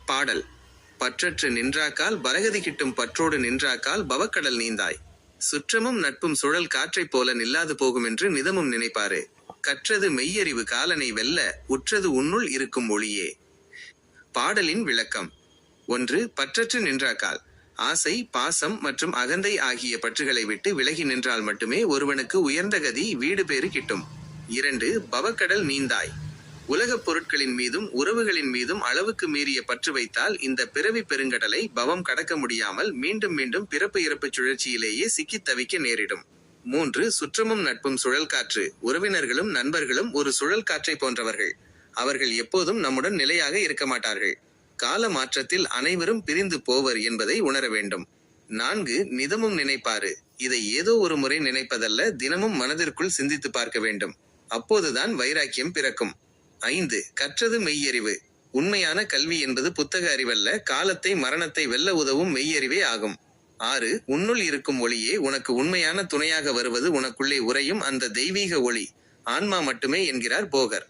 பாடல். பற்றற்று நின்றாக்கால் பரகதி கிட்டும் பற்றோடு நின்றாக்கால் பவக்கடல் நீந்தாய். சுற்றமும் நட்பும் சுழல் காற்றைப் போல நில்லாது போகுமென்று நிதமும் நினைப்பாரு. கற்றது மெய்யறிவு காலனை வெல்ல உற்றது உன்னுள் இருக்கும் ஒளியே. பாடலின் விளக்கம். 1. பற்றற்று நின்றாக்கால். ஆசை, பாசம் மற்றும் அகந்தை ஆகிய பற்றுகளை விட்டு விலகி நின்றால் மட்டுமே ஒருவனுக்கு உயர்ந்த கதி வீடு பேறு கிட்டும். 2. பவக்கடல் நீந்தாய். உலகப் பொருட்களின் மீதும் உறவுகளின் மீதும் அளவுக்கு மீறிய பற்று வைத்தால் இந்த பிறவி பெருங்கடலை பவம் கடக்க முடியாமல் மீண்டும் மீண்டும் பிறப்பு இறப்புச் சுழற்சியிலேயே சிக்கித் தவிக்க நேரிடும். 3. சுற்றமும் நட்பும் சுழல் காற்று. உறவினர்களும் நண்பர்களும் ஒரு சுழல் காற்றை போன்றவர்கள். அவர்கள் எப்போதும் நம்முடன் நிலையாக இருக்க மாட்டார்கள். கால மாற்றத்தில் அனைவரும் பிரிந்து போவர் என்பதை உணர வேண்டும். 4. நிதமும் நினைப்பாரு. இதை ஏதோ ஒரு முறை நினைப்பதல்ல, தினமும் மனதிற்குள் சிந்தித்து பார்க்க வேண்டும். அப்போதுதான் வைராக்கியம் பிறக்கும். 5. கற்றது மெய்யறிவு. உண்மையான கல்வி என்பது புத்தக அறிவல்ல, காலத்தை மரணத்தை வெல்ல உதவும் மெய்யறிவே ஆகும். 6. உன்னுள் இருக்கும் ஒளியே. உனக்கு உண்மையான துணையாக வருவது உனக்குள்ளே உறையும் அந்த தெய்வீக ஒளி, ஆன்மா மட்டுமே என்கிறார் போகர்.